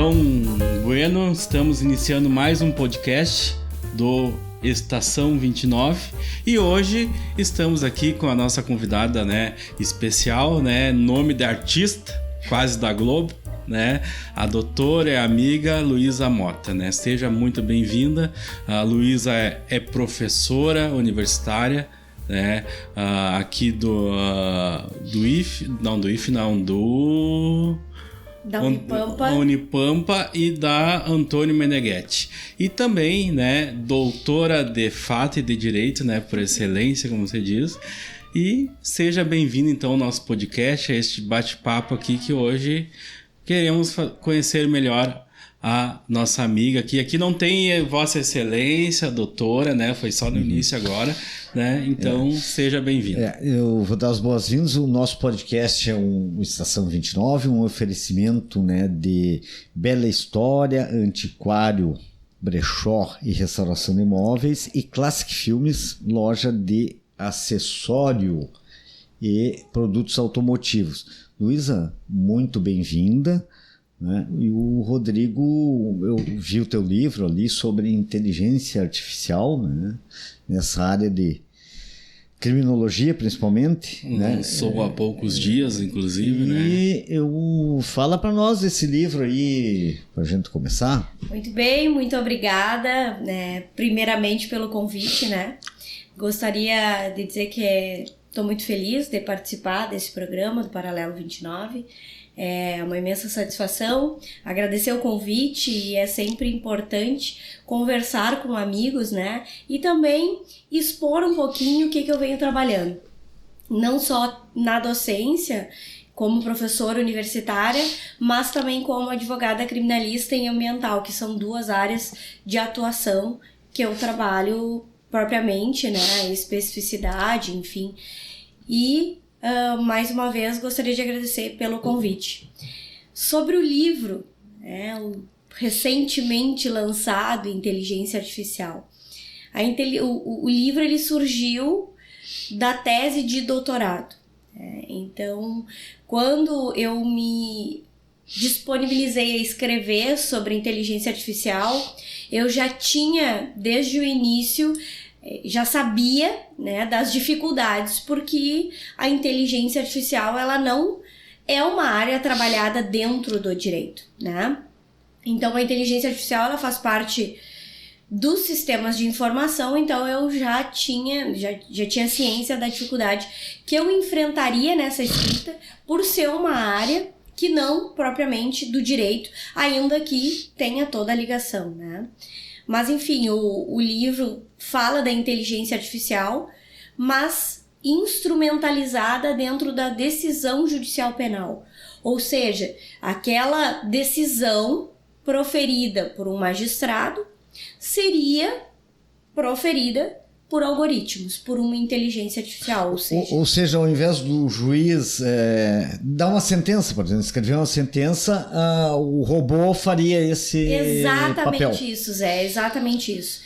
Então, bueno, estamos iniciando mais um podcast do Estação 29 e hoje estamos aqui com a nossa convidada, especial, nome de artista, quase da Globo, a doutora e amiga Luísa Mota, Seja muito bem-vinda. A Luísa é professora universitária, aqui do da Unipampa. Unipampa e da Antônio Meneghetti. E também, doutora de Fato e de Direito, por excelência, como você diz. E seja bem-vindo, então, ao nosso podcast, a este bate-papo aqui que hoje queremos conhecer melhor a nossa amiga aqui. Aqui não tem Vossa Excelência, doutora, foi só no início agora, Então, seja bem-vindo. Eu vou dar as boas-vindas. O nosso podcast é o Estação 29, um oferecimento de Bela História, Antiquário, Brechó e Restauração de Imóveis e Classic Filmes, loja de acessório e produtos automotivos. Luísa, muito bem-vinda. E o Rodrigo, eu vi o teu livro ali sobre inteligência artificial, nessa área de criminologia principalmente. Lançou há poucos dias, inclusive. E fala para nós esse livro aí, para a gente começar. Muito bem, muito obrigada, primeiramente pelo convite, Gostaria de dizer que estou muito feliz de participar desse programa do Paralelo 29. É uma imensa satisfação, agradecer o convite, e é sempre importante conversar com amigos, e também expor um pouquinho o que eu venho trabalhando. Não só na docência, como professora universitária, mas também como advogada criminalista e ambiental, que são duas áreas de atuação que eu trabalho propriamente, especificidade, enfim. E mais uma vez gostaria de agradecer pelo convite. Sobre o livro, o recentemente lançado Inteligência Artificial. O livro ele surgiu da tese de doutorado. Então, quando eu me disponibilizei a escrever sobre inteligência artificial, eu já tinha, desde o início, já sabia das dificuldades, porque a inteligência artificial ela não é uma área trabalhada dentro do direito, Então a inteligência artificial ela faz parte dos sistemas de informação, então eu já tinha ciência da dificuldade que eu enfrentaria nessa escrita por ser uma área que não propriamente do direito, ainda que tenha toda a ligação, Mas, enfim, o livro fala da inteligência artificial, mas instrumentalizada dentro da decisão judicial penal. Ou seja, aquela decisão proferida por um magistrado seria proferida por algoritmos, por uma inteligência artificial. Ou seja, ao invés do juiz dar uma sentença, por exemplo, escrever uma sentença, o robô faria esse papel. Exatamente isso, Zé, exatamente isso.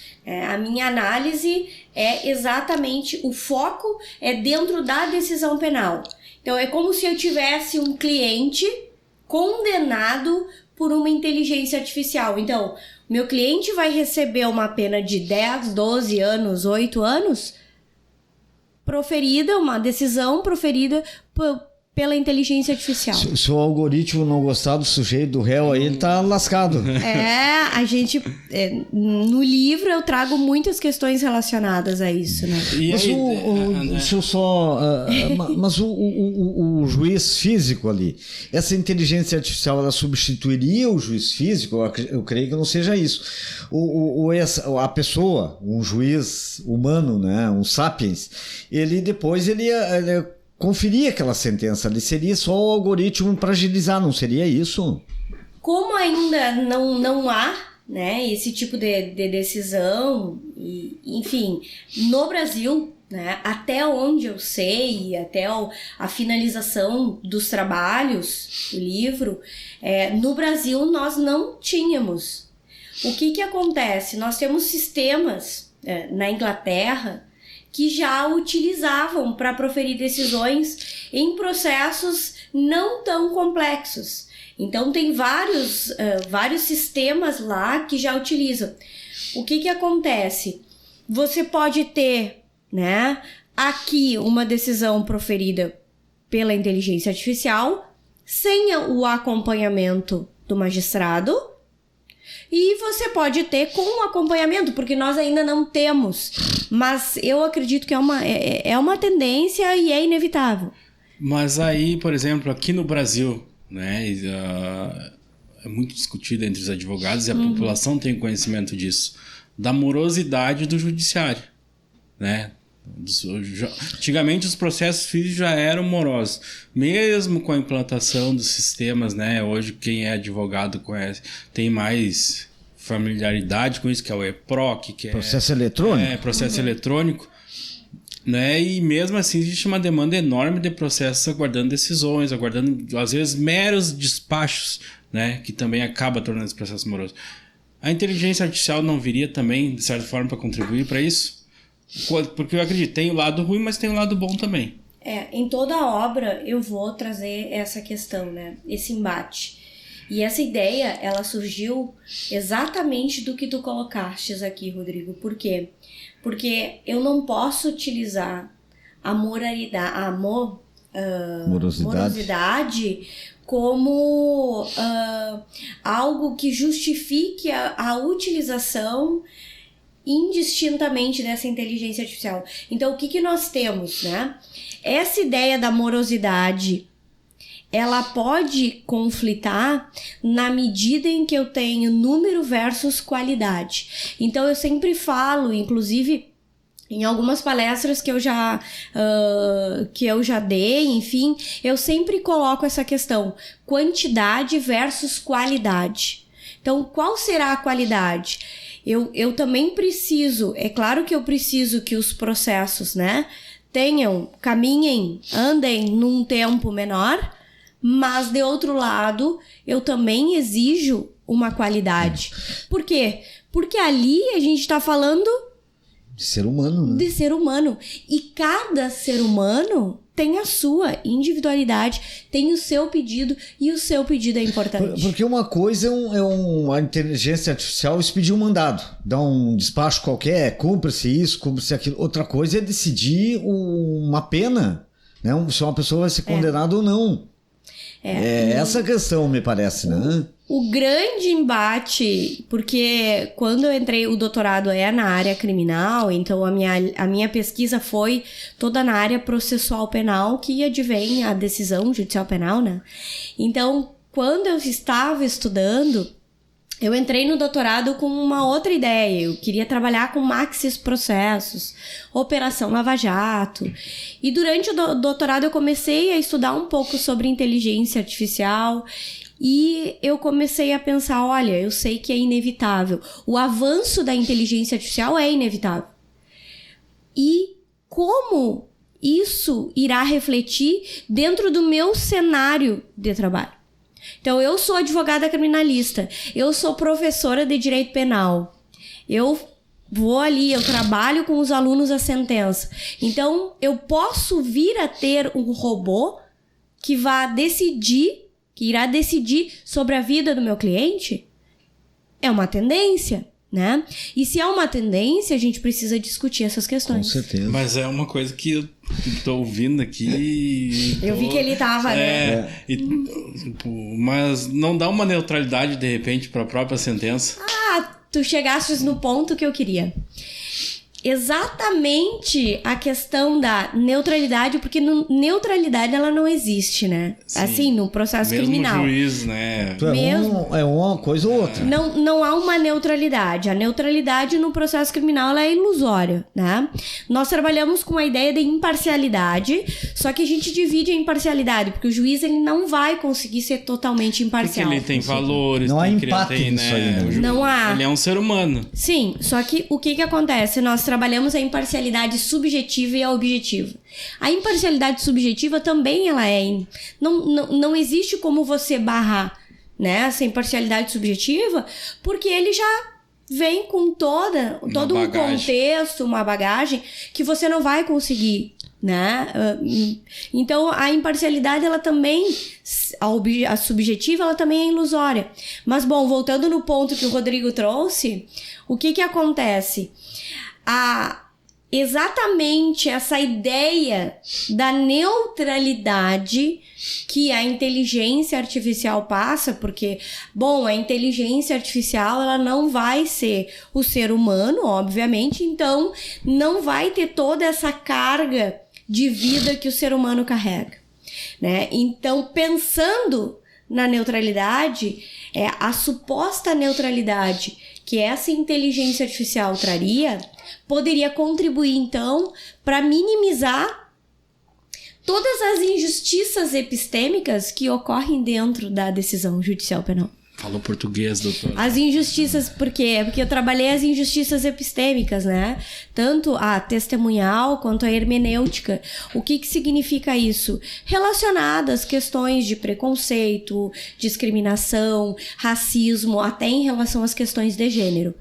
A minha análise é exatamente, o foco é dentro da decisão penal. Então é como se eu tivesse um cliente condenado por uma inteligência artificial. Então, meu cliente vai receber uma pena de 10, 12 anos, 8 anos, uma decisão proferida pela inteligência artificial. Se o algoritmo não gostar do sujeito, do réu, aí ele tá lascado. A gente... no livro eu trago muitas questões relacionadas a isso, Deixa eu só... mas o juiz físico ali, essa inteligência artificial, ela substituiria o juiz físico? Eu creio que não seja isso. A pessoa, um juiz humano, um sapiens, ele depois ele conferir aquela sentença ali, seria só o algoritmo para agilizar, não seria isso? Como ainda não há esse tipo de decisão, enfim, no Brasil, até onde eu sei, até a finalização dos trabalhos do livro, no Brasil nós não tínhamos. O que acontece? Nós temos sistemas na Inglaterra que já utilizavam para proferir decisões em processos não tão complexos. Então tem vários sistemas lá que já utilizam. O que acontece? Você pode ter, né, aqui uma decisão proferida pela inteligência artificial sem o acompanhamento do magistrado, e você pode ter com o acompanhamento, porque nós ainda não temos, mas eu acredito que é uma tendência e é inevitável. Mas aí, por exemplo, aqui no Brasil, né, é muito discutido entre os advogados e a população tem conhecimento disso, da morosidade do judiciário, né? Antigamente os processos físicos já eram morosos, mesmo com a implantação dos sistemas, né? Hoje quem é advogado conhece, tem mais familiaridade com isso, que é o EPROC, que é processo eletrônico. Processo eletrônico, né? E mesmo assim existe uma demanda enorme de processos aguardando decisões, aguardando às vezes meros despachos, né? Que também acaba tornando esse processo moroso. A inteligência artificial não viria também, de certa forma, para contribuir para isso? Porque eu acredito, tem o lado ruim, mas tem o lado bom também. Em toda a obra eu vou trazer essa questão, né? Esse embate. E essa ideia, ela surgiu exatamente do que tu colocaste aqui, Rodrigo. Por quê? Porque eu não posso utilizar a morosidade como algo que justifique a utilização indistintamente dessa inteligência artificial. Então, o que nós temos, né? Essa ideia da morosidade, ela pode conflitar na medida em que eu tenho número versus qualidade. Então, eu sempre falo, inclusive em algumas palestras que eu já dei, enfim, eu sempre coloco essa questão, quantidade versus qualidade. Então, qual será a qualidade? Eu também preciso, é claro que eu preciso que os processos, né, caminhem, andem num tempo menor, mas de outro lado, eu também exijo uma qualidade. Por quê? Porque ali a gente está falando de ser humano, né? De ser humano. E cada ser humano tem a sua individualidade, tem o seu pedido, e o seu pedido é importante. Porque uma coisa a inteligência artificial expedir um mandado, dar um despacho qualquer, cumpra-se isso, cumpra-se aquilo. Outra coisa é decidir uma pena, né? Se uma pessoa vai ser condenada ou não. Essa questão, me parece, né? O grande embate, porque quando eu entrei, o doutorado é na área criminal, então a minha pesquisa foi toda na área processual penal, que advém a decisão judicial penal, né? Então, quando eu estava estudando, eu entrei no doutorado com uma outra ideia. Eu queria trabalhar com maxis processos, Operação Lava Jato. E durante o doutorado eu comecei a estudar um pouco sobre inteligência artificial. E eu comecei a pensar, olha, eu sei que é inevitável. O avanço da inteligência artificial é inevitável. E como isso irá refletir dentro do meu cenário de trabalho? Então, eu sou advogada criminalista, eu sou professora de direito penal, eu vou ali, eu trabalho com os alunos a sentença. Então, eu posso vir a ter um robô que irá decidir sobre a vida do meu cliente? É uma tendência, né? E se é uma tendência, a gente precisa discutir essas questões. Com certeza. Mas é uma coisa que eu tô ouvindo aqui. Eu vi que ele tava, né? Mas não dá uma neutralidade, de repente, para a própria sentença? Tu chegastes no ponto que eu queria. Exatamente a questão da neutralidade, porque neutralidade ela não existe, né? Sim. Assim, no processo mesmo criminal. Juiz, né? É uma coisa ou outra. Não há uma neutralidade. A neutralidade no processo criminal ela é ilusória, né? Nós trabalhamos com a ideia de imparcialidade, só que a gente divide a imparcialidade, porque o juiz ele não vai conseguir ser totalmente imparcial. Porque ele tem valores, não há empate empate nisso aí, né? Não há. Ele é um ser humano. Sim, só que o que acontece? Nós trabalhamos a imparcialidade subjetiva e a objetiva. A imparcialidade subjetiva também ela não existe como você barrar, né, essa imparcialidade subjetiva, porque ele já vem com todo um contexto, uma bagagem que você não vai conseguir né? Então a imparcialidade, ela também, a subjetiva, ela também é ilusória. Mas bom, voltando no ponto que o Rodrigo trouxe, o que acontece? Exatamente essa ideia da neutralidade que a inteligência artificial passa, porque, bom, a inteligência artificial, ela não vai ser o ser humano, obviamente, então não vai ter toda essa carga de vida que o ser humano carrega, né? Então, pensando na neutralidade, a suposta neutralidade que essa inteligência artificial traria, poderia contribuir, então, para minimizar todas as injustiças epistêmicas que ocorrem dentro da decisão judicial penal. Falou português, doutor. As injustiças, por quê? Porque eu trabalhei as injustiças epistêmicas, né? Tanto a testemunhal quanto a hermenêutica. O que significa isso? Relacionado às questões de preconceito, discriminação, racismo, até em relação às questões de gênero.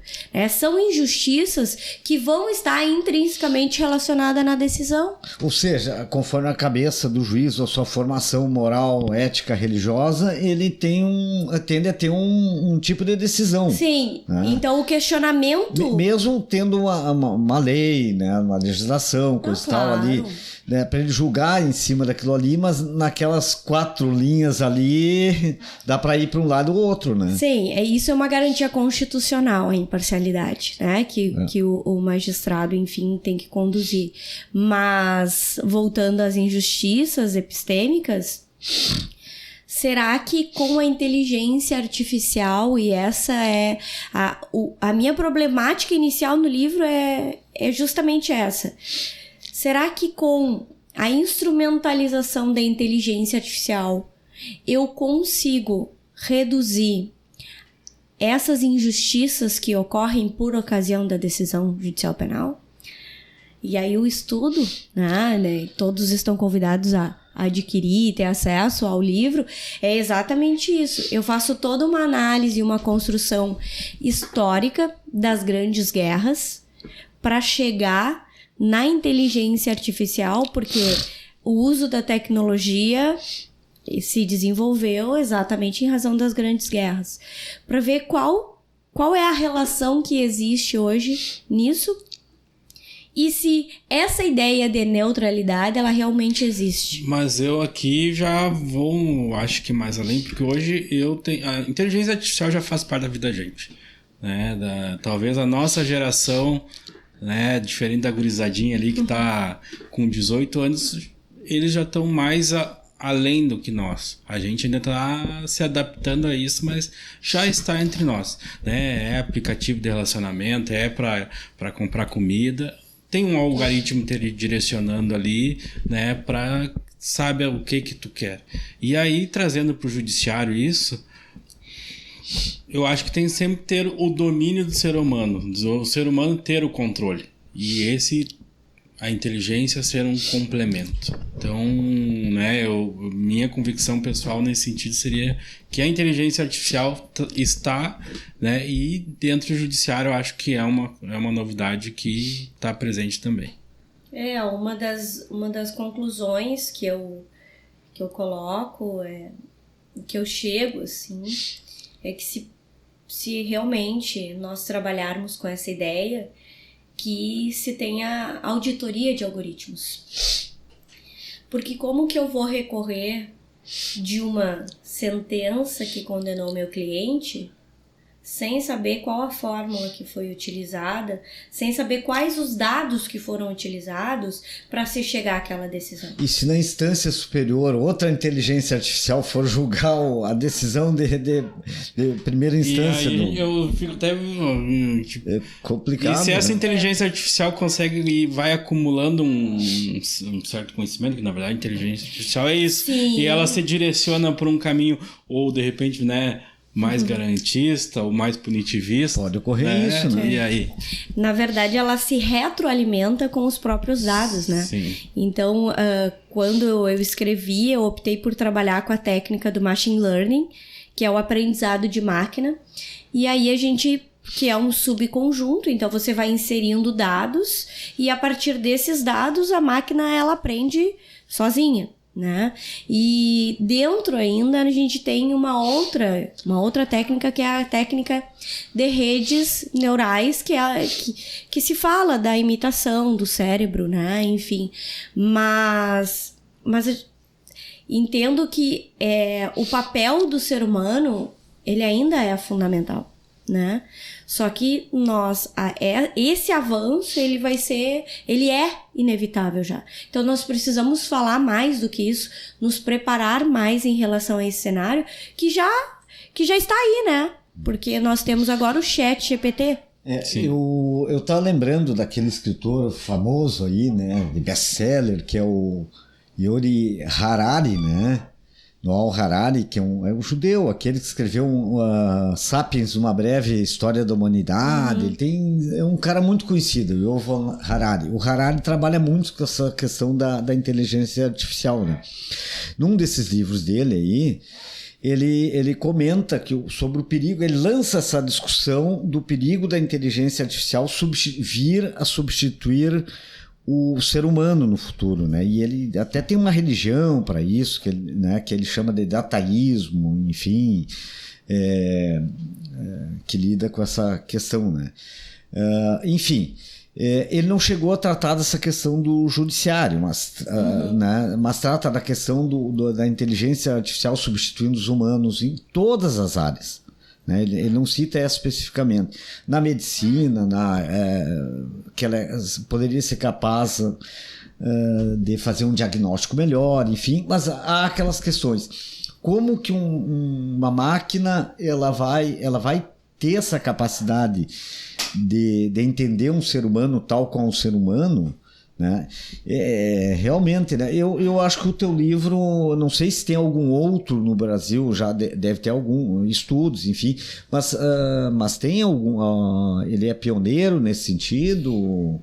São injustiças que vão estar intrinsecamente relacionadas na decisão. Ou seja, conforme a cabeça do juiz, a sua formação moral, ética, religiosa, ele tende a ter um tipo de decisão. Sim, né? Então o questionamento... Mesmo tendo uma lei, né, uma legislação, coisa tal ali, né, para ele julgar em cima daquilo ali, mas naquelas 4 linhas ali dá para ir para um lado ou outro, né? Sim, isso é uma garantia constitucional, a imparcialidade, né, que o magistrado, enfim, tem que conduzir. Mas, voltando às injustiças epistêmicas... Será que com a inteligência artificial, e essa é a minha problemática inicial no livro é justamente essa. Será que com a instrumentalização da inteligência artificial eu consigo reduzir essas injustiças que ocorrem por ocasião da decisão judicial penal? E aí o estudo, né, todos estão convidados a adquirir, ter acesso ao livro, é exatamente isso. Eu faço toda uma análise, uma construção histórica das grandes guerras para chegar na inteligência artificial, porque o uso da tecnologia se desenvolveu exatamente em razão das grandes guerras. Para ver qual é a relação que existe hoje nisso, e se essa ideia de neutralidade, ela realmente existe. Mas eu aqui já vou, acho que mais além, porque hoje a inteligência artificial já faz parte da vida da gente, né? Talvez a nossa geração, né, diferente da gurizadinha ali que tá com 18 anos, eles já estão mais além do que nós. A gente ainda está se adaptando a isso, mas já está entre nós, né? É aplicativo de relacionamento, é para comprar comida. Tem um algoritmo direcionando ali, né, para saber o que tu quer. E aí, trazendo para o judiciário isso, eu acho que tem sempre que ter o domínio do ser humano, o ser humano ter o controle. E a inteligência ser um complemento. Então, né, minha convicção pessoal nesse sentido seria que a inteligência artificial está, né, e dentro do judiciário eu acho que é uma novidade que está presente também. Uma das conclusões que eu coloco, que eu chego, assim, é que se realmente nós trabalharmos com essa ideia, que se tenha auditoria de algoritmos. Porque como que eu vou recorrer de uma sentença que condenou meu cliente sem saber qual a fórmula que foi utilizada, sem saber quais os dados que foram utilizados para se chegar àquela decisão? E se na instância superior outra inteligência artificial for julgar a decisão de primeira instância? E aí eu fico até... é complicado. E se essa inteligência artificial consegue e vai acumulando um certo conhecimento, que na verdade a inteligência artificial é isso, Sim. E ela se direciona por um caminho, ou de repente, né, mais garantista ou mais punitivista. Pode ocorrer isso, né? E aí? Na verdade, ela se retroalimenta com os próprios dados, né? Sim. Então, quando eu escrevi, eu optei por trabalhar com a técnica do machine learning, que é o aprendizado de máquina. E aí a gente que é um subconjunto, então você vai inserindo dados e a partir desses dados a máquina ela aprende sozinha, né? E dentro ainda a gente tem uma outra técnica que é a técnica de redes neurais, que se fala da imitação do cérebro, né? Enfim, mas entendo que o papel do ser humano ele ainda é fundamental, né? Só que esse avanço ele é inevitável já. Então nós precisamos falar mais do que isso, nos preparar mais em relação a esse cenário que já está aí, né? Porque nós temos agora o ChatGPT. Eu tava lembrando daquele escritor famoso aí, né, de best-seller, que é o Yuval Harari, né? Noah Harari, que é um judeu, aquele que escreveu Sapiens, uma breve história da humanidade. Ele é um cara muito conhecido, o Yuval Harari. O Harari trabalha muito com essa questão da inteligência artificial, né? Num desses livros dele aí, ele comenta sobre o perigo, ele lança essa discussão do perigo da inteligência artificial vir a substituir o ser humano no futuro, né? E ele até tem uma religião para isso, que ele chama de dataísmo, enfim, que lida com essa questão, né? Enfim, ele não chegou a tratar dessa questão do judiciário, mas trata da questão da inteligência artificial substituindo os humanos em todas as áreas. Ele não cita essa especificamente. Na medicina, que ela poderia ser capaz de fazer um diagnóstico melhor, enfim, mas há aquelas questões. Como que uma máquina ela vai ter essa capacidade de entender um ser humano tal qual um ser humano, né? Realmente, né? Eu acho que o teu livro, não sei se tem algum outro no Brasil, já deve ter algum estudos, enfim, mas tem algum, ele é pioneiro nesse sentido?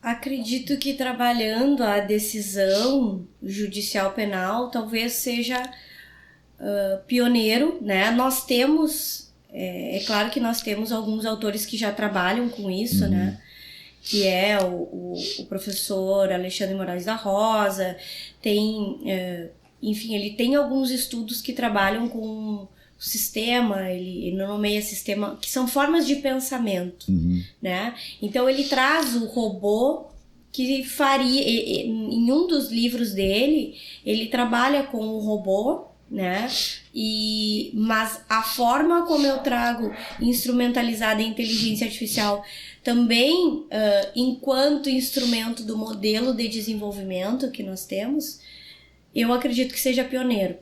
Acredito que trabalhando a decisão judicial penal talvez seja pioneiro, né? Nós temos, claro que nós temos alguns autores que já trabalham com isso, né? Que é o professor Alexandre Moraes da Rosa, enfim, ele tem alguns estudos que trabalham com o sistema, ele nomeia sistema, que são formas de pensamento, né? Então ele traz o robô que faria, em um dos livros dele, ele trabalha com o robô, né? Mas a forma como eu trago instrumentalizada a inteligência artificial também, enquanto instrumento do modelo de desenvolvimento que nós temos, eu acredito que seja pioneiro.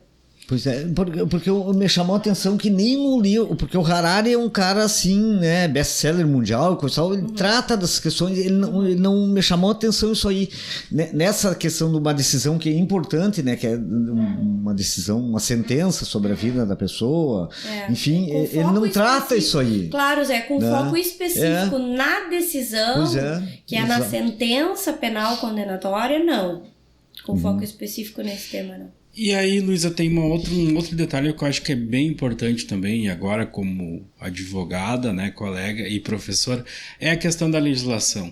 Pois é, porque me chamou a atenção que nem no livro, porque o Harari é um cara assim, né, best-seller mundial, ele trata dessas questões, ele não me chamou a atenção isso aí, nessa questão de uma decisão que é importante, né, que é uma decisão, uma sentença sobre a vida da pessoa, enfim, ele não trata isso aí. Claro, Zé, com foco específico na decisão, que é na sentença penal condenatória, não. Com foco específico nesse tema, não. E aí, Luísa, tem um outro detalhe que eu acho que é bem importante também, e agora como advogada, né, colega e professora, é a questão da legislação,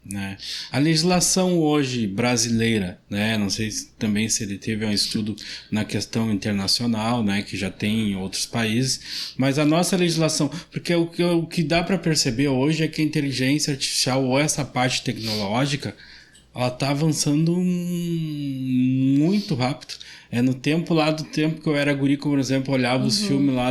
né? A legislação hoje brasileira, né, não sei também se ele teve um estudo na questão internacional, né, que já tem em outros países, mas a nossa legislação, porque o que dá para perceber hoje é que a inteligência artificial ou essa parte tecnológica, ela tá avançando muito rápido. No tempo que eu era guri, por exemplo, olhava os filmes lá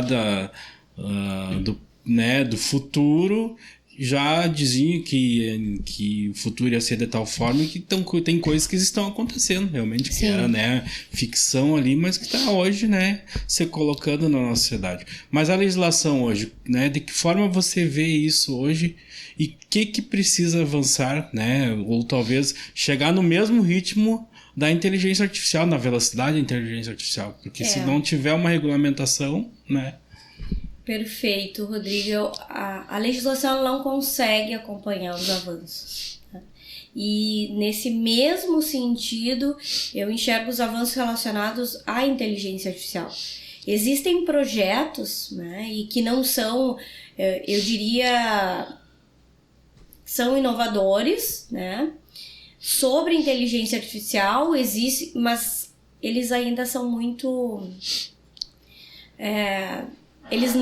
do futuro, já diziam que o futuro ia ser de tal forma que tem coisas que estão acontecendo realmente, que era, né, ficção ali, mas que está hoje, né, se colocando na nossa sociedade. Mas a legislação hoje, né, de que forma você vê isso hoje? E o que precisa avançar, né? Ou talvez chegar no mesmo ritmo da inteligência artificial, na velocidade da inteligência artificial. Porque se não tiver uma regulamentação, né? Perfeito, Rodrigo. A legislação não consegue acompanhar os avanços. Tá? E nesse mesmo sentido, eu enxergo os avanços relacionados à inteligência artificial. Existem projetos, né, e que não são eu diria, são inovadores, né? Sobre inteligência artificial existe, mas eles ainda são muito... Eles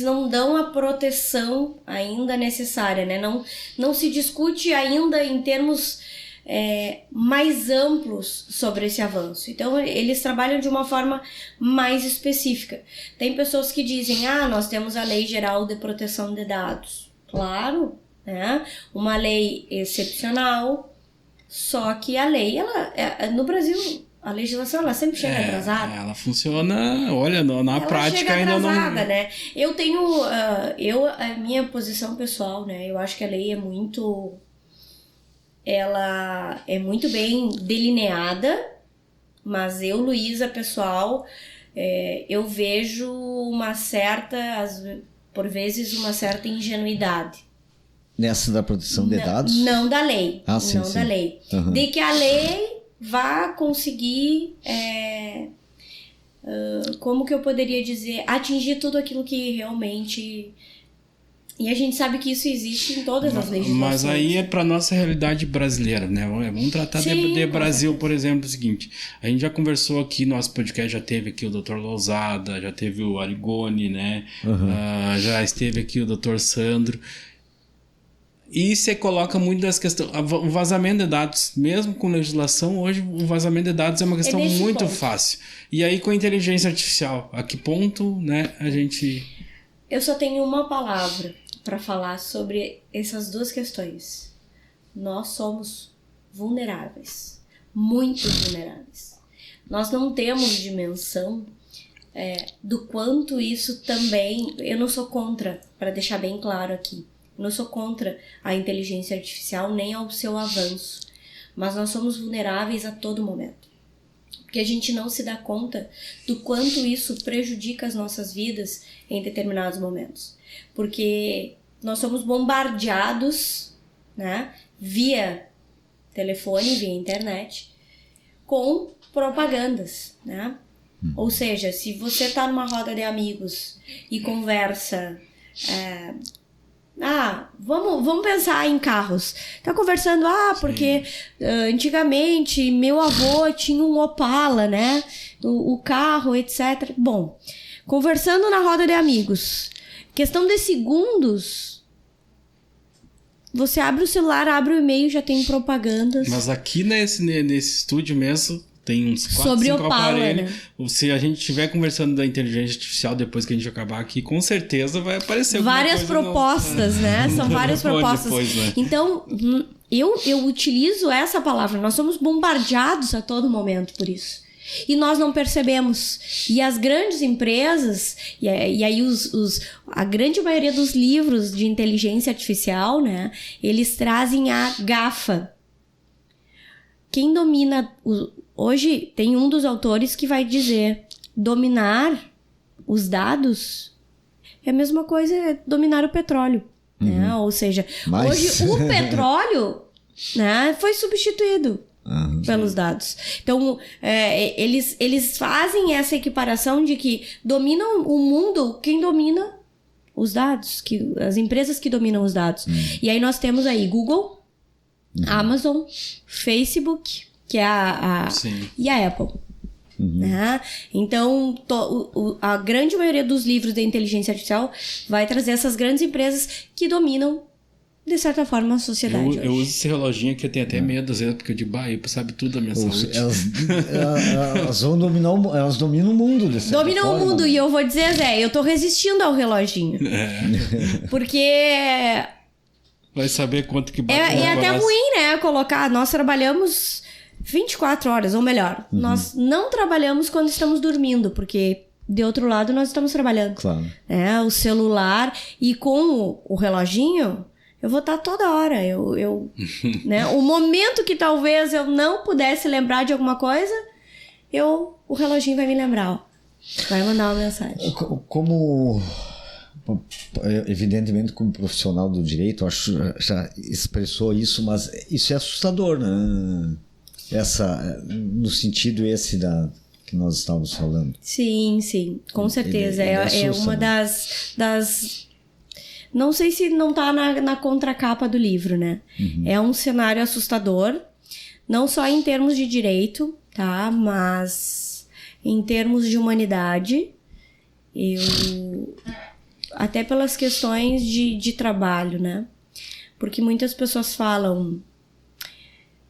não dão a proteção ainda necessária, né? Não se discute ainda em termos mais amplos sobre esse avanço. Então, eles trabalham de uma forma mais específica. Tem pessoas que dizem, nós temos a Lei Geral de Proteção de Dados. Claro, né? Uma lei excepcional, só que a lei, no Brasil... A legislação, ela sempre chega atrasada. Ela funciona, olha, na prática ainda não... né? Eu tenho... a minha posição pessoal, né? Eu acho que a lei é muito... Ela é muito bem delineada, mas eu, Luísa, pessoal, eu vejo por vezes, uma certa ingenuidade. Nessa da proteção de dados? Não da lei. Sim, da lei. Uhum. De que a lei... vá conseguir, como que eu poderia dizer, atingir tudo aquilo que realmente... E a gente sabe que isso existe em todas as legislações. Mas aí é para nossa realidade brasileira, né? Vamos tratar de Brasil, por exemplo, o seguinte. A gente já conversou aqui, nosso podcast já teve aqui o Dr. Lousada, já teve o Arigoni, né? Uhum. Já esteve aqui o Dr. Sandro. E você coloca muito das questões... O vazamento de dados, mesmo com legislação, hoje o vazamento de dados é uma questão muito fácil. E aí com a inteligência artificial, a que ponto, né, a gente... Eu só tenho uma palavra para falar sobre essas duas questões. Nós somos vulneráveis. Muito vulneráveis. Nós não temos dimensão do quanto isso também... Eu não sou contra, para deixar bem claro aqui. Não sou contra a inteligência artificial nem ao seu avanço, mas nós somos vulneráveis a todo momento. Porque a gente não se dá conta do quanto isso prejudica as nossas vidas em determinados momentos. Porque nós somos bombardeados, né, via telefone, via internet, com propagandas, né? Ou seja, se você está numa roda de amigos e conversa... vamos pensar em carros. Tá conversando, porque antigamente meu avô tinha um Opala, né? O carro, etc. Bom, conversando na roda de amigos, questão de segundos, você abre o celular, abre o e-mail, já tem propagandas. Mas aqui nesse estúdio mesmo... Tem uns 4, sobre 5 aparelhos. Né? Se a gente estiver conversando da inteligência artificial depois que a gente acabar aqui, com certeza vai aparecer várias propostas, né? São várias propostas. Depois, né? Então, eu utilizo essa palavra. Nós somos bombardeados a todo momento por isso. E nós não percebemos. E as grandes empresas, e aí a grande maioria dos livros de inteligência artificial, né? Eles trazem a GAFA. Quem domina... Hoje tem um dos autores que vai dizer: dominar os dados é a mesma coisa dominar o petróleo. Né? Ou seja, hoje o petróleo, né, foi substituído pelos dados. Então, eles fazem essa equiparação de que dominam o mundo quem domina os dados, as empresas que dominam os dados. E aí nós temos aí Google, Amazon, Facebook... que é e a Apple. Né? Então, a grande maioria dos livros da inteligência artificial vai trazer essas grandes empresas que dominam, de certa forma, a sociedade. Eu uso esse reloginho aqui, eu tenho até medo, às vezes, porque eu digo, sabe tudo da minha saúde. Elas dominam o mundo. Dominam o mundo, e eu vou dizer, Zé, eu tô resistindo ao reloginho. Porque... Vai saber quanto que bate é até ruim, né, colocar... Nós trabalhamos 24 horas, ou melhor, nós não trabalhamos quando estamos dormindo, porque de outro lado nós estamos trabalhando. Claro. O celular, e com o reloginho, eu vou estar toda hora. Né? O momento que talvez eu não pudesse lembrar de alguma coisa, o reloginho vai me lembrar. Vai mandar uma mensagem. Como... Evidentemente, como profissional do direito, acho já expressou isso, mas isso é assustador, né? No sentido esse que nós estávamos falando. Sim, com certeza. É uma das Não sei se não tá na contracapa do livro, né? É um cenário assustador, não só em termos de direito, tá? Mas em termos de humanidade, até pelas questões de trabalho, né? Porque muitas pessoas falam,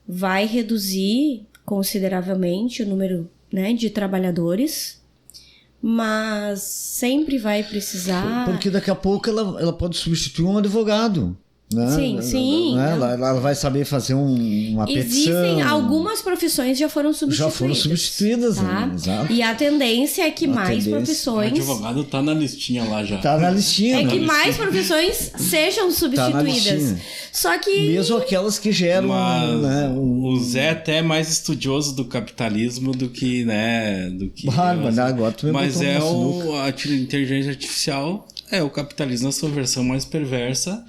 vai reduzir consideravelmente o número, né, de trabalhadores, mas sempre vai precisar... Porque daqui a pouco ela pode substituir um advogado. Né? Sim. Né? Ela vai saber fazer uma petição. Existem algumas profissões já foram substituídas. Tá? Exato. E a tendência é que profissões... O advogado tá na listinha lá já. Tá na listinha. É que mais profissões sejam substituídas. Só que... Mesmo aquelas que geram... Mas né, o Zé é até mais estudioso do capitalismo do que, né... Agora tu me mas botou a inteligência artificial é o capitalismo na sua versão mais perversa,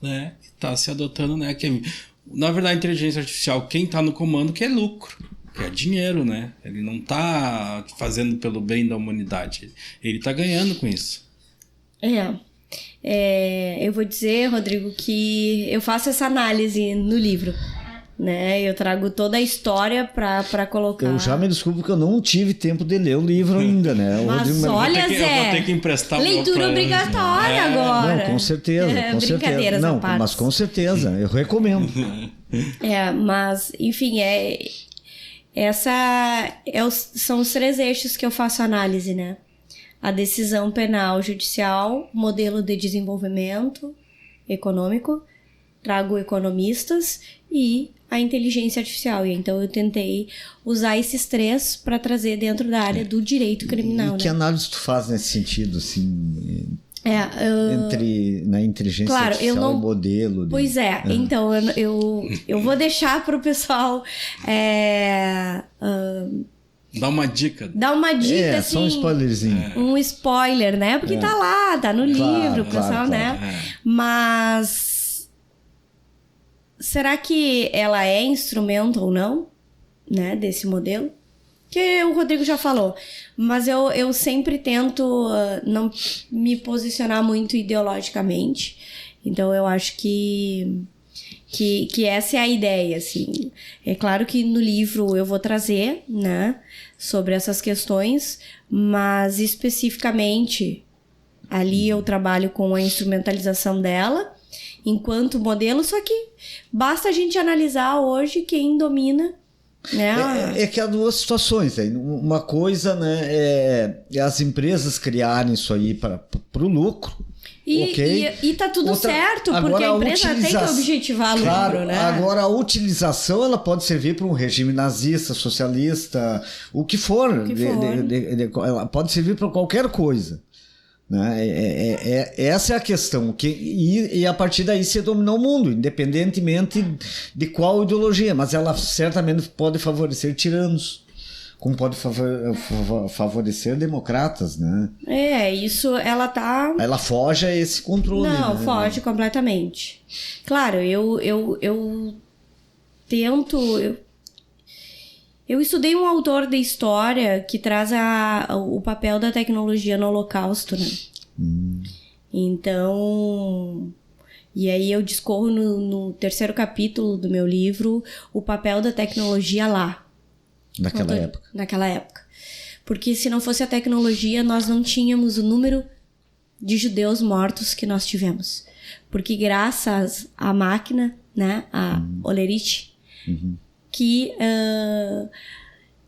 né, que está se adotando, né, que na verdade a inteligência artificial, quem está no comando que é lucro, que é dinheiro, né, ele não está fazendo pelo bem da humanidade, ele está ganhando com isso. Eu vou dizer, Rodrigo, que eu faço essa análise no livro, né, eu trago toda a história para colocar... Eu já me desculpo porque eu não tive tempo de ler o livro ainda, né? Mas olha, Zé, eu vou ter que emprestar leitura obrigatória agora. Não, com certeza, com certeza. Não, mas com certeza, eu recomendo. Mas, enfim, são os 3 eixos que eu faço análise, né? A decisão penal judicial, modelo de desenvolvimento econômico, trago economistas e a inteligência artificial. E então eu tentei usar esses 3 para trazer dentro da área do direito criminal. E que análise tu faz nesse sentido, assim, entre na inteligência artificial e modelo? Pois é, então eu vou deixar para o pessoal Dá uma dica. Assim, só um spoilerzinho. Um spoiler, né? Porque tá lá, tá no livro, pessoal, né? Mas será que ela é instrumento ou não, né, desse modelo? Que o Rodrigo já falou, mas eu sempre tento não me posicionar muito ideologicamente, então eu acho que essa é a ideia, assim. É claro que no livro eu vou trazer, né, sobre essas questões, mas especificamente ali eu trabalho com a instrumentalização dela enquanto modelo, só que basta a gente analisar hoje quem domina, né? É que há 2 situações aí. Uma coisa, né, é as empresas criarem isso aí para o lucro. E tá tudo certo, porque a empresa tem que objetivar lucro, né? Agora a utilização ela pode servir para um regime nazista, socialista, o que for. Ela pode servir para qualquer coisa. Né? Essa é a questão. E a partir daí você dominou o mundo, independentemente de qual ideologia. Mas ela certamente pode favorecer tiranos, como pode favorecer democratas, né? Isso ela tá... Ela foge a esse controle. Não, né? foge completamente. Claro, eu tento... Eu estudei um autor de história que traz o papel da tecnologia no Holocausto, né? Então... E aí eu discorro no 3º capítulo do meu livro o papel da tecnologia lá. Naquela época. Porque se não fosse a tecnologia, nós não tínhamos o número de judeus mortos que nós tivemos. Porque graças à máquina, né, a Olerite, que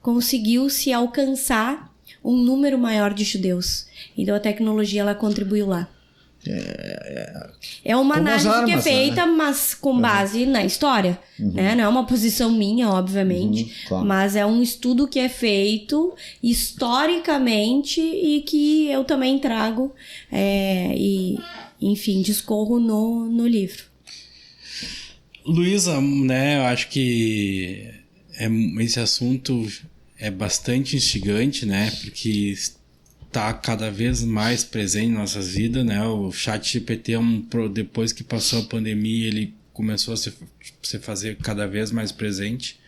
conseguiu se alcançar um número maior de judeus. Então a tecnologia ela contribuiu lá. É uma análise que é feita, né? Mas com base na história, né? Não é uma posição minha, obviamente, claro. Mas é um estudo que é feito historicamente e que eu também trago e, enfim, discorro no livro. Luísa, né, eu acho que esse assunto é bastante instigante, né, porque está cada vez mais presente em nossas vidas, né, o ChatGPT depois que passou a pandemia, ele começou a se fazer cada vez mais presente.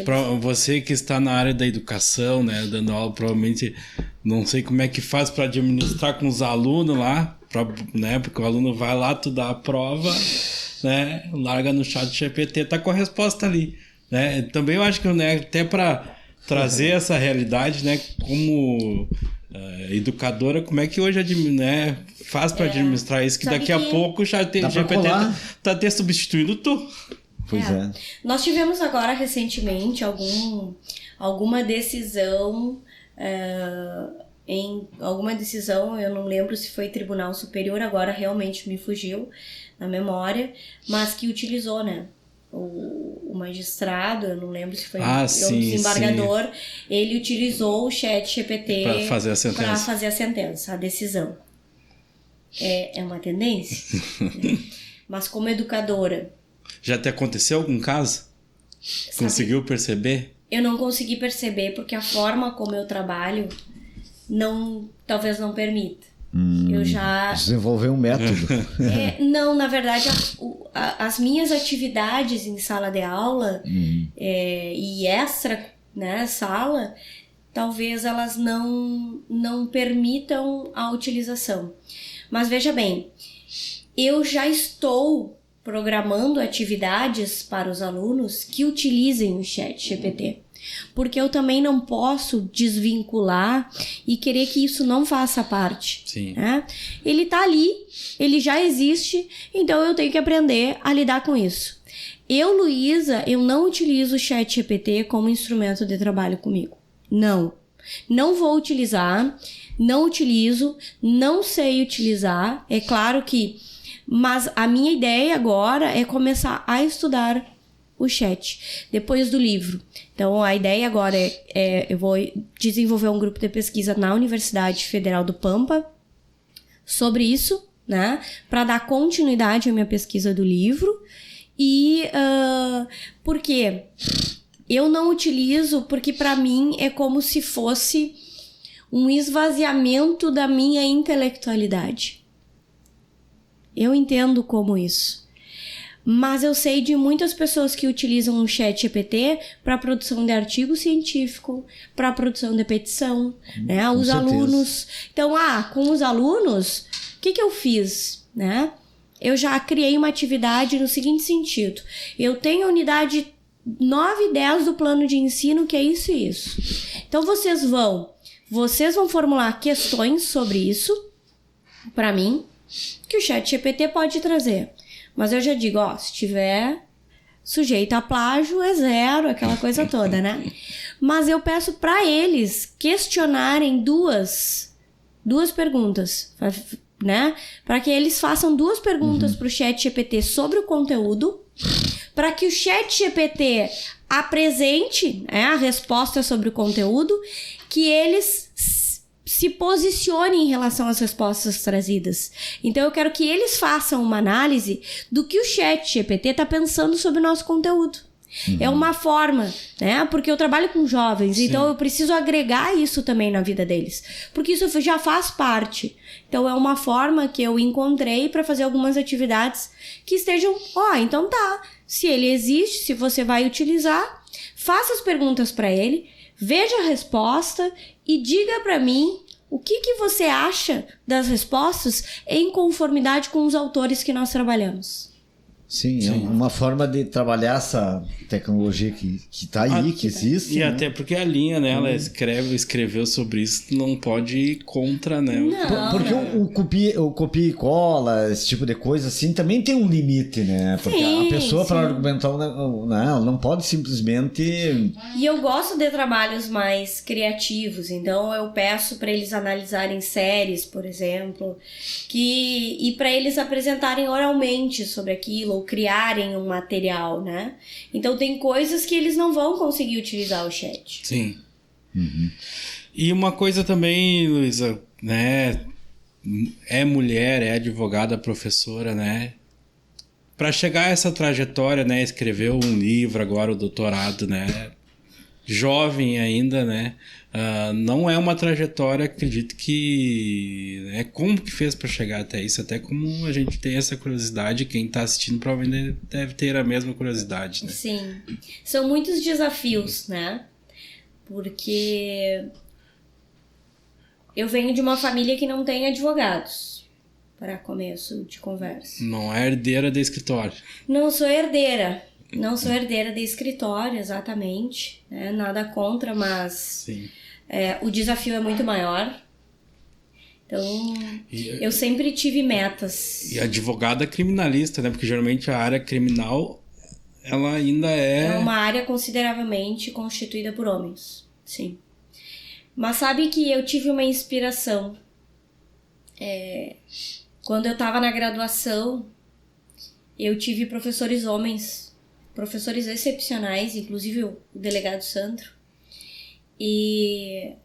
Para você que está na área da educação, né, dando aula, provavelmente não sei como é que faz para administrar com os alunos lá, né? Porque o aluno vai lá, tu dá a prova, né? Larga no chat GPT, tá com a resposta ali, né? Também eu acho que, né, até para trazer essa realidade, né, como educadora, como é que hoje, né, faz para administrar isso, que daqui a pouco o chat GPT tá até substituindo tu. Pois é. Nós tivemos agora recentemente alguma decisão, eu não lembro se foi Tribunal Superior, agora realmente me fugiu na memória, mas que utilizou, né? O magistrado, eu não lembro se foi o desembargador, ele utilizou o chat GPT para fazer a sentença, a decisão. É uma tendência, né? Mas como educadora... Já te aconteceu algum caso? Conseguiu perceber? Eu não consegui perceber porque a forma como eu trabalho talvez não permita. Eu já... Desenvolver um método. Não, na verdade, as minhas atividades em sala de aula e extra, né, sala, talvez elas não permitam a utilização. Mas veja bem, eu já estou programando atividades para os alunos que utilizem o chat GPT. Porque eu também não posso desvincular e querer que isso não faça parte. Sim. Né? Ele tá ali, ele já existe, então eu tenho que aprender a lidar com isso. Eu, Luísa, eu não utilizo o chat GPT como instrumento de trabalho comigo. Não. Não vou utilizar, não utilizo, não sei utilizar. É claro que... Mas a minha ideia agora é começar a estudar o chat, depois do livro. Então, a ideia agora eu vou desenvolver um grupo de pesquisa na Universidade Federal do Pampa sobre isso, né? Para dar continuidade à minha pesquisa do livro. E por quê? Eu não utilizo porque, para mim, é como se fosse um esvaziamento da minha intelectualidade. Eu entendo como isso. Mas eu sei de muitas pessoas que utilizam o chat GPT para produção de artigo científico, para produção de petição, né? Os alunos. Então, com os alunos, o que eu fiz, né? Eu já criei uma atividade no seguinte sentido. Eu tenho a unidade 9 e 10 do plano de ensino, que é isso e isso. Então, vocês vão formular questões sobre isso para mim, que o chat GPT pode trazer. Mas eu já digo, se tiver sujeito a plágio, é 0, aquela coisa toda, né? Mas eu peço para eles questionarem duas perguntas, né? Para que eles façam 2 perguntas para o chat GPT sobre o conteúdo, para que o chat GPT apresente a resposta sobre o conteúdo, que eles se posicione em relação às respostas trazidas. Então, eu quero que eles façam uma análise do que o chat GPT está pensando sobre o nosso conteúdo. É uma forma, né? Porque eu trabalho com jovens, então eu preciso agregar isso também na vida deles. Porque isso já faz parte. Então, é uma forma que eu encontrei para fazer algumas atividades que estejam... então tá. Se ele existe, se você vai utilizar, faça as perguntas para ele, veja a resposta e diga para mim o que você acha das respostas em conformidade com os autores que nós trabalhamos. Sim, é uma forma de trabalhar essa tecnologia que está aí, que existe. E né? até porque a linha, né, ela escreveu sobre isso, não pode ir contra, né? Porque o copia e cola, esse tipo de coisa assim, também tem um limite, né? Porque a pessoa, para argumentar, ela não pode simplesmente... E eu gosto de trabalhos mais criativos, então eu peço para eles analisarem séries, por exemplo, e para eles apresentarem oralmente sobre aquilo, ou criarem um material, né? Então tem coisas que eles não vão conseguir utilizar o chat. Sim. E uma coisa também, Luísa, né? É mulher, é advogada, professora, né? Para chegar a essa trajetória, né? Escreveu um livro, agora o doutorado, né? Jovem ainda, né? Não é uma trajetória, acredito que... como que fez para chegar até isso? Até como a gente tem essa curiosidade, quem está assistindo provavelmente deve ter a mesma curiosidade, né? Sim. São muitos desafios, né? Porque eu venho de uma família que não tem advogados. para começo de conversa. Não é herdeira de escritório. Não sou herdeira de escritório, exatamente, né? Nada contra, mas Sim. O desafio é muito maior. Então, eu sempre tive metas. E advogada criminalista, né? Porque geralmente a área criminal, ela ainda É uma área consideravelmente constituída por homens, sim. Mas sabe que eu tive uma inspiração. Quando eu estava na graduação, eu tive professores homens, professores excepcionais, inclusive o delegado Sandro. E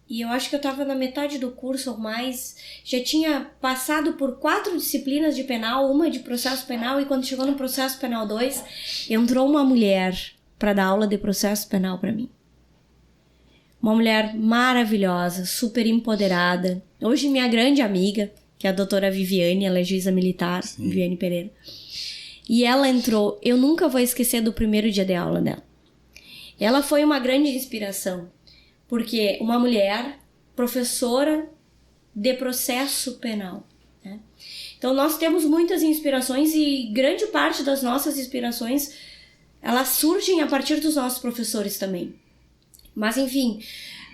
eu acho que eu estava na metade do curso ou mais, já tinha passado por 4 disciplinas de penal, uma de processo penal, e quando chegou no processo penal 2, entrou uma mulher para dar aula de processo penal para mim. Uma mulher maravilhosa, super empoderada, hoje minha grande amiga, que é a doutora Viviane, ela é juíza militar, sim. Viviane Pereira. E ela entrou, eu nunca vou esquecer do primeiro dia de aula dela. Ela foi uma grande inspiração, porque uma mulher professora de processo penal, né? Então nós temos muitas inspirações e grande parte das nossas inspirações, elas surgem a partir dos nossos professores também. Mas enfim,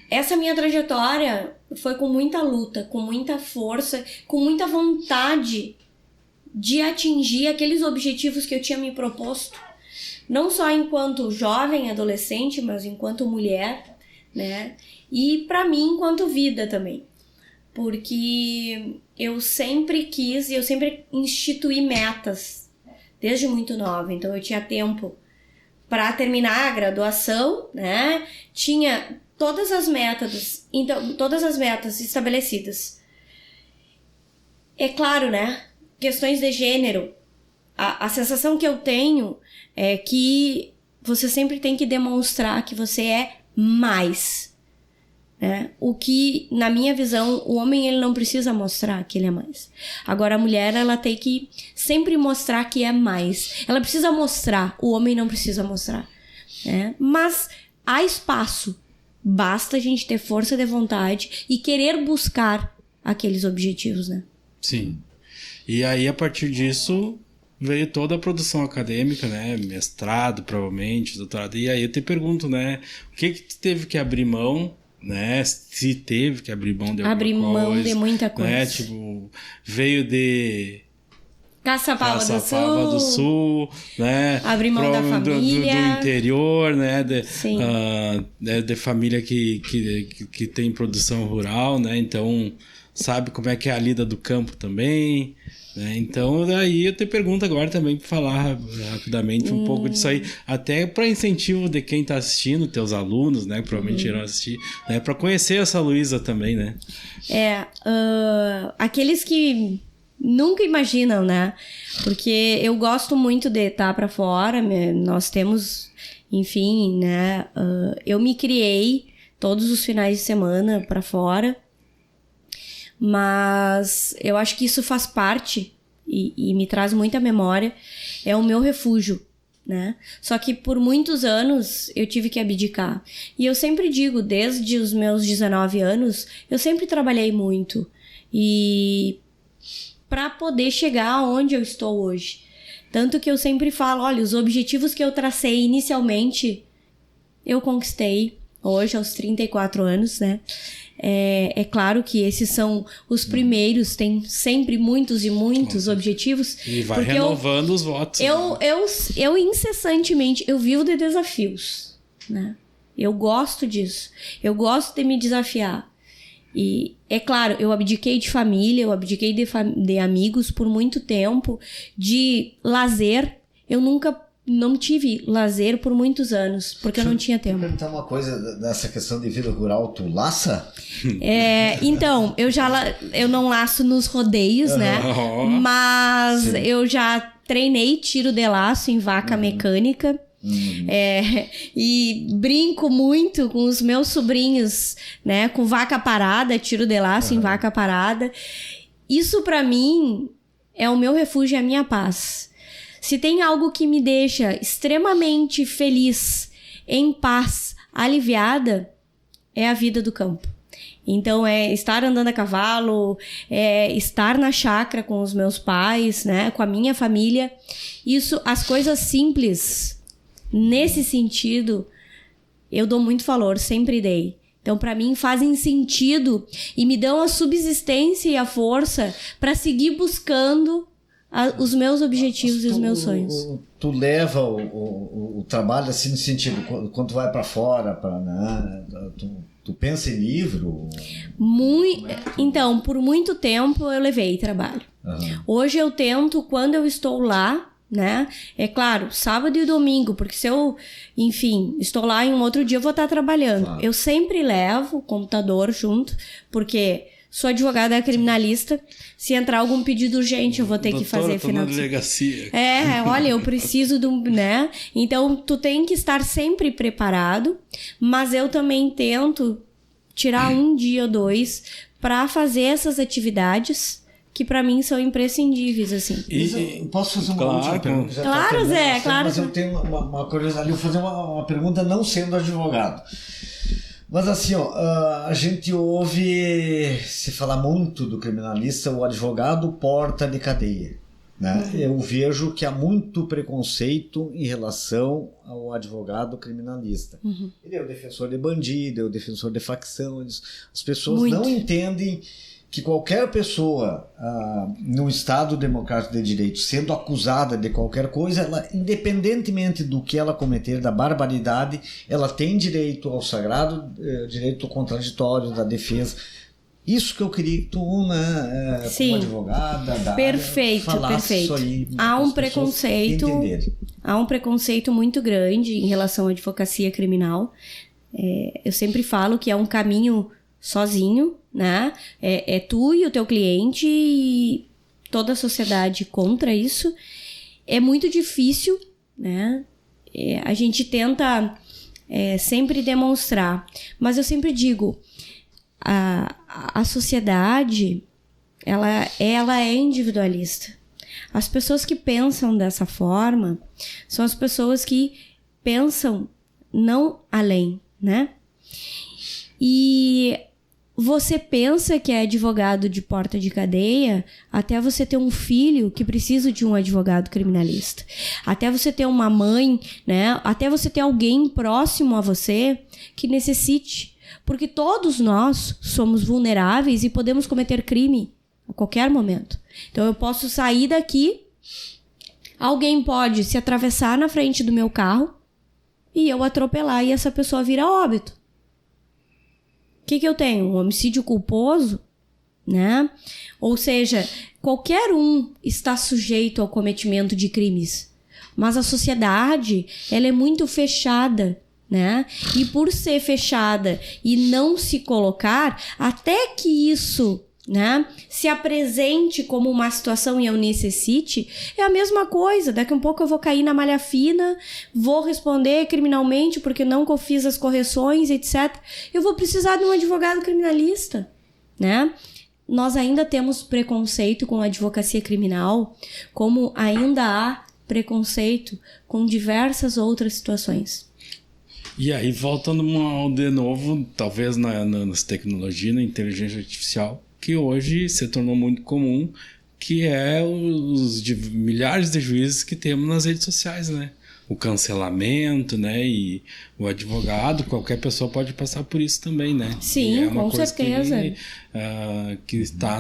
essa minha trajetória foi com muita luta, com muita força, com muita vontade de atingir aqueles objetivos que eu tinha me proposto, não só enquanto jovem, adolescente, mas enquanto mulher, né? E para mim enquanto vida também, porque eu sempre quis e eu sempre instituí metas desde muito nova. Então eu tinha tempo para terminar a graduação, né? Tinha todas as metas estabelecidas. É claro, né? Questões de gênero. A sensação que eu tenho é que você sempre tem que demonstrar que você é mais, né? O que, na minha visão, o homem ele não precisa mostrar que ele é mais. Agora, a mulher, ela tem que sempre mostrar que é mais. Ela precisa mostrar, o homem não precisa mostrar, né? Mas há espaço. Basta a gente ter força de vontade e querer buscar aqueles objetivos, né? Sim. E aí, a partir disso, veio toda a produção acadêmica, né? Mestrado, provavelmente, doutorado. E aí eu te pergunto, né? O que tu teve que abrir mão, né? Se teve que abrir mão de alguma coisa. Abrir mão de muita coisa. Né? Tipo, veio de Caçapava do Sul, né? Abrir mão da família. Do interior, né? De família que tem produção rural, né? Então, sabe como é que é a lida do campo também, né? Então, daí eu te pergunto agora também para falar rapidamente um pouco disso aí, até para incentivo de quem está assistindo, teus alunos, né? Provavelmente irão assistir, né? Para conhecer essa Luísa também, né? Aqueles que nunca imaginam, né? Porque eu gosto muito de estar para fora, nós temos, enfim, né? Eu me criei todos os finais de semana para fora, mas eu acho que isso faz parte e me traz muita memória, é o meu refúgio, né? Só que por muitos anos eu tive que abdicar. E eu sempre digo, desde os meus 19 anos, eu sempre trabalhei muito. E para poder chegar aonde eu estou hoje. Tanto que eu sempre falo, olha, os objetivos que eu tracei inicialmente, eu conquistei hoje aos 34 anos, né? É claro que esses são os primeiros, tem sempre muitos e muitos objetivos. E vai renovando os votos. Eu incessantemente, eu vivo de desafios, né? Eu gosto disso. Eu gosto de me desafiar. E, é claro, eu abdiquei de família, eu abdiquei de amigos por muito tempo, de lazer. Eu não tive lazer por muitos anos, porque eu não tinha tempo. Deixa eu perguntar uma coisa dessa questão de vida rural, tu laça? Então, eu não laço nos rodeios, né? Mas sim, eu já treinei tiro de laço em vaca mecânica. E brinco muito com os meus sobrinhos, né? Com vaca parada, tiro de laço em vaca parada. Isso pra mim é o meu refúgio e a minha paz. Se tem algo que me deixa extremamente feliz, em paz, aliviada, é a vida do campo. Então, é estar andando a cavalo, é estar na chácara com os meus pais, né? Com a minha família. Isso, as coisas simples, nesse sentido, eu dou muito valor, sempre dei. Então, para mim, fazem sentido e me dão a subsistência e a força para seguir buscando os meus objetivos e os meus sonhos. Tu leva o trabalho assim no sentido, quando tu vai para fora, né, tu pensa em livro? Então, por muito tempo eu levei trabalho. Uhum. Hoje eu tento, quando eu estou lá, né? É claro, sábado e domingo, porque se eu, enfim, estou lá em um outro dia eu vou estar trabalhando. Claro. Eu sempre levo o computador junto, porque sou advogada criminalista. Se entrar algum pedido urgente, eu vou ter que fazer final de delegacia. Olha, eu preciso de né? Então, tu tem que estar sempre preparado, mas eu também tento tirar um dia ou dois para fazer essas atividades que para mim são imprescindíveis, assim. E posso fazer uma última pergunta? Claro, Zé, claro. Mas eu tenho uma curiosidade, eu vou fazer uma pergunta não sendo advogado. Mas assim, a gente ouve se falar muito do criminalista, o advogado porta de cadeia, né? Uhum. Eu vejo que há muito preconceito em relação ao advogado criminalista. Uhum. Ele é o defensor de bandido, é o defensor de facção. As pessoas não entendem que qualquer pessoa no Estado Democrático de Direito sendo acusada de qualquer coisa, ela, independentemente do que ela cometer, da barbaridade, ela tem direito ao sagrado direito contraditório da defesa. Isso que eu queria que tu, né, como advogada, perfeito. Isso aí. Há um preconceito muito grande em relação à advocacia criminal. Eu sempre falo que é um caminho sozinho, né? É tu e o teu cliente e toda a sociedade contra isso. É muito difícil, né? A gente tenta sempre demonstrar, mas eu sempre digo, a sociedade, ela é individualista. As pessoas que pensam dessa forma são as pessoas que pensam não além, né? E você pensa que é advogado de porta de cadeia até você ter um filho que precisa de um advogado criminalista. Até você ter uma mãe, né? Até você ter alguém próximo a você que necessite. Porque todos nós somos vulneráveis e podemos cometer crime a qualquer momento. Então eu posso sair daqui, alguém pode se atravessar na frente do meu carro e eu atropelar e essa pessoa vira óbito. O que eu tenho? Um homicídio culposo, né? Ou seja, qualquer um está sujeito ao cometimento de crimes. Mas a sociedade, ela é muito fechada, né? E por ser fechada e não se colocar, até que isso, né, se apresente como uma situação e eu necessite, é a mesma coisa. Daqui a um pouco eu vou cair na malha fina, vou responder criminalmente porque não fiz as correções, etc. Eu vou precisar de um advogado criminalista, né? Nós ainda temos preconceito com a advocacia criminal, como ainda há preconceito com diversas outras situações. E aí, voltando de novo, talvez nas tecnologias, na inteligência artificial, que hoje se tornou muito comum, que é os milhares de juízes que temos nas redes sociais, né? O cancelamento, né? E o advogado, qualquer pessoa pode passar por isso também, né? Sim, com certeza. Que está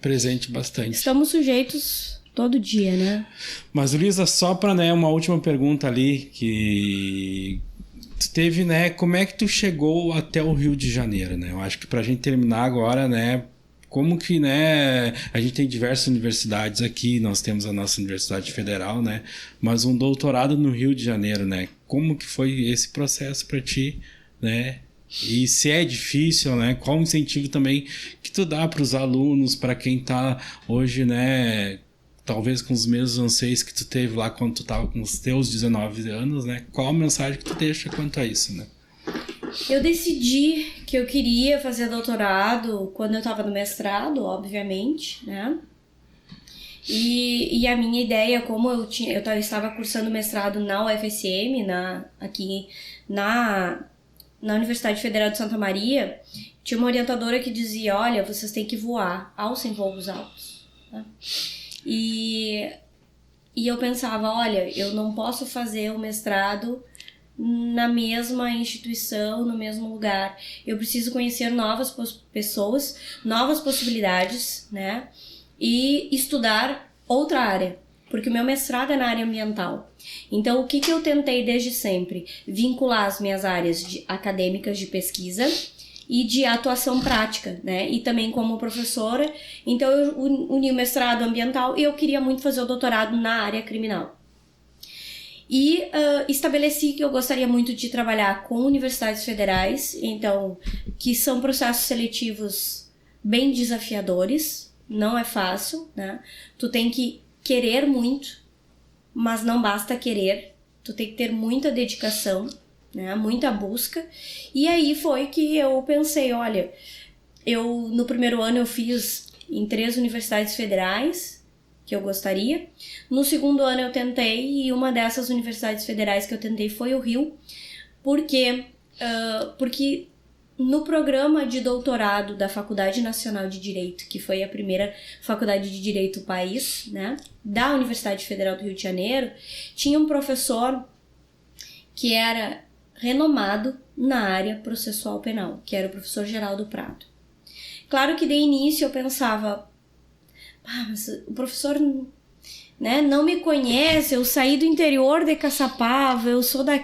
presente bastante. Estamos sujeitos todo dia, né? Mas, Luísa, só para, né, uma última pergunta ali, que tu teve, né, como é que tu chegou até o Rio de Janeiro, né? Eu acho que pra gente terminar agora, né, como que, né, a gente tem diversas universidades aqui, nós temos a nossa Universidade Federal, né, mas um doutorado no Rio de Janeiro, né? Como que foi esse processo para ti, né? E se é difícil, né? Qual o incentivo também que tu dá para os alunos, para quem tá hoje, né, talvez com os mesmos anseios que tu teve lá quando tu tava com os teus 19 anos, né? Qual a mensagem que tu deixa quanto a isso, né? Eu decidi que eu queria fazer doutorado quando eu tava no mestrado, obviamente, né? E a minha ideia, como eu estava cursando mestrado na UFSM, aqui na na Universidade Federal de Santa Maria, tinha uma orientadora que dizia, olha, vocês têm que voar, alçem voos altos. Tá? E eu pensava, olha, eu não posso fazer o mestrado na mesma instituição, no mesmo lugar. Eu preciso conhecer novas pessoas, novas possibilidades, né? E estudar outra área, porque o meu mestrado é na área ambiental. Então, o que eu tentei desde sempre? Vincular as minhas áreas acadêmicas de pesquisa e de atuação prática, né? E também como professora. Então, eu uni o mestrado ambiental e eu queria muito fazer o doutorado na área criminal. E estabeleci que eu gostaria muito de trabalhar com universidades federais, então, que são processos seletivos bem desafiadores, não é fácil, né? Tu tem que querer muito, mas não basta querer, tu tem que ter muita dedicação, né? Muita busca. E aí foi que eu pensei, olha, no primeiro ano eu fiz em 3 universidades federais, que eu gostaria. No segundo ano eu tentei, e uma dessas universidades federais que eu tentei foi o Rio, porque no programa de doutorado da Faculdade Nacional de Direito, que foi a primeira faculdade de direito do país, né, da Universidade Federal do Rio de Janeiro, tinha um professor que era renomado na área processual penal, que era o professor Geraldo Prado. Claro que de início eu pensava, mas o professor, né, não me conhece, eu saí do interior de Caçapava, eu sou de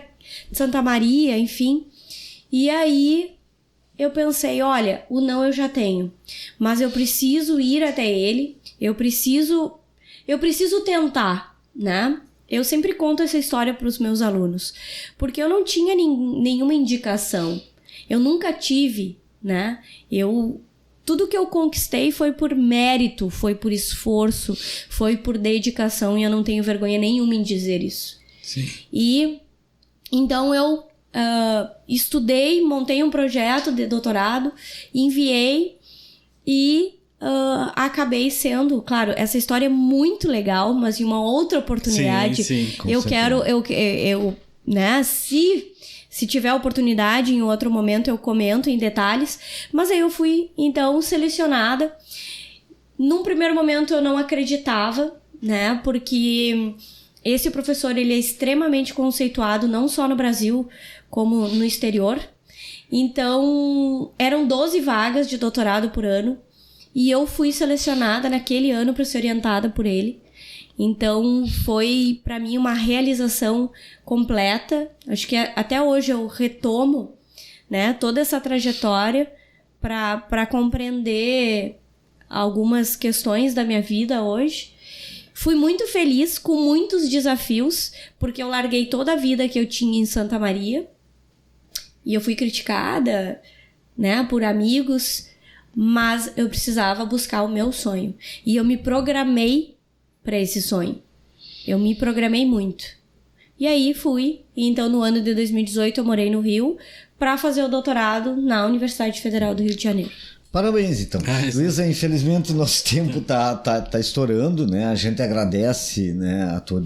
Santa Maria, enfim. E aí eu pensei, olha, o não eu já tenho, mas eu preciso ir até ele, eu preciso tentar, né? Eu sempre conto essa história para os meus alunos, porque eu não tinha nenhuma indicação, eu nunca tive, né? Tudo que eu conquistei foi por mérito, foi por esforço, foi por dedicação, e eu não tenho vergonha nenhuma em dizer isso. Sim. E então eu estudei, montei um projeto de doutorado, enviei e acabei sendo, claro, essa história é muito legal, mas em uma outra oportunidade, sim, eu quero, né, se tiver oportunidade, em outro momento eu comento em detalhes, mas aí eu fui, então, selecionada. Num primeiro momento eu não acreditava, né, porque esse professor, ele é extremamente conceituado, não só no Brasil, como no exterior. Então, eram 12 vagas de doutorado por ano, e eu fui selecionada naquele ano para ser orientada por ele. Então, foi para mim uma realização completa. Acho que até hoje eu retomo, né, toda essa trajetória para compreender algumas questões da minha vida hoje. Fui muito feliz, com muitos desafios, porque eu larguei toda a vida que eu tinha em Santa Maria. E eu fui criticada, né, por amigos, mas eu precisava buscar o meu sonho. E eu me programei para esse sonho. Eu me programei muito. E aí fui. E então no ano de 2018 eu morei no Rio para fazer o doutorado na Universidade Federal do Rio de Janeiro. Parabéns, então. Luísa, infelizmente o nosso tempo tá estourando, né? A gente agradece, né, a tua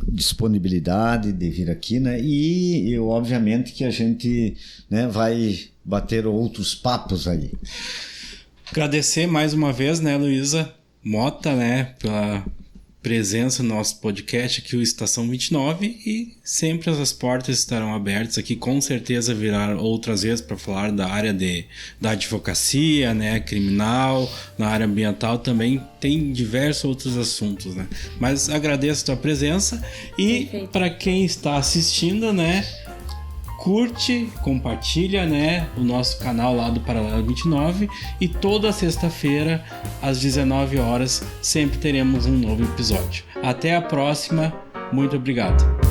disponibilidade de vir aqui, né? E obviamente que a gente, né, vai bater outros papos aí. Agradecer mais uma vez, né, Luísa Mota, né, pela presença no nosso podcast aqui, o Estação 29, e sempre as portas estarão abertas aqui, com certeza virá outras vezes para falar da área da advocacia, né, criminal, na área ambiental também, tem diversos outros assuntos, né, mas agradeço a tua presença e para quem está assistindo, né, curte, compartilha, né, o nosso canal lá do Paralelo 29, e toda sexta-feira às 19 horas sempre teremos um novo episódio. Até a próxima, muito obrigado.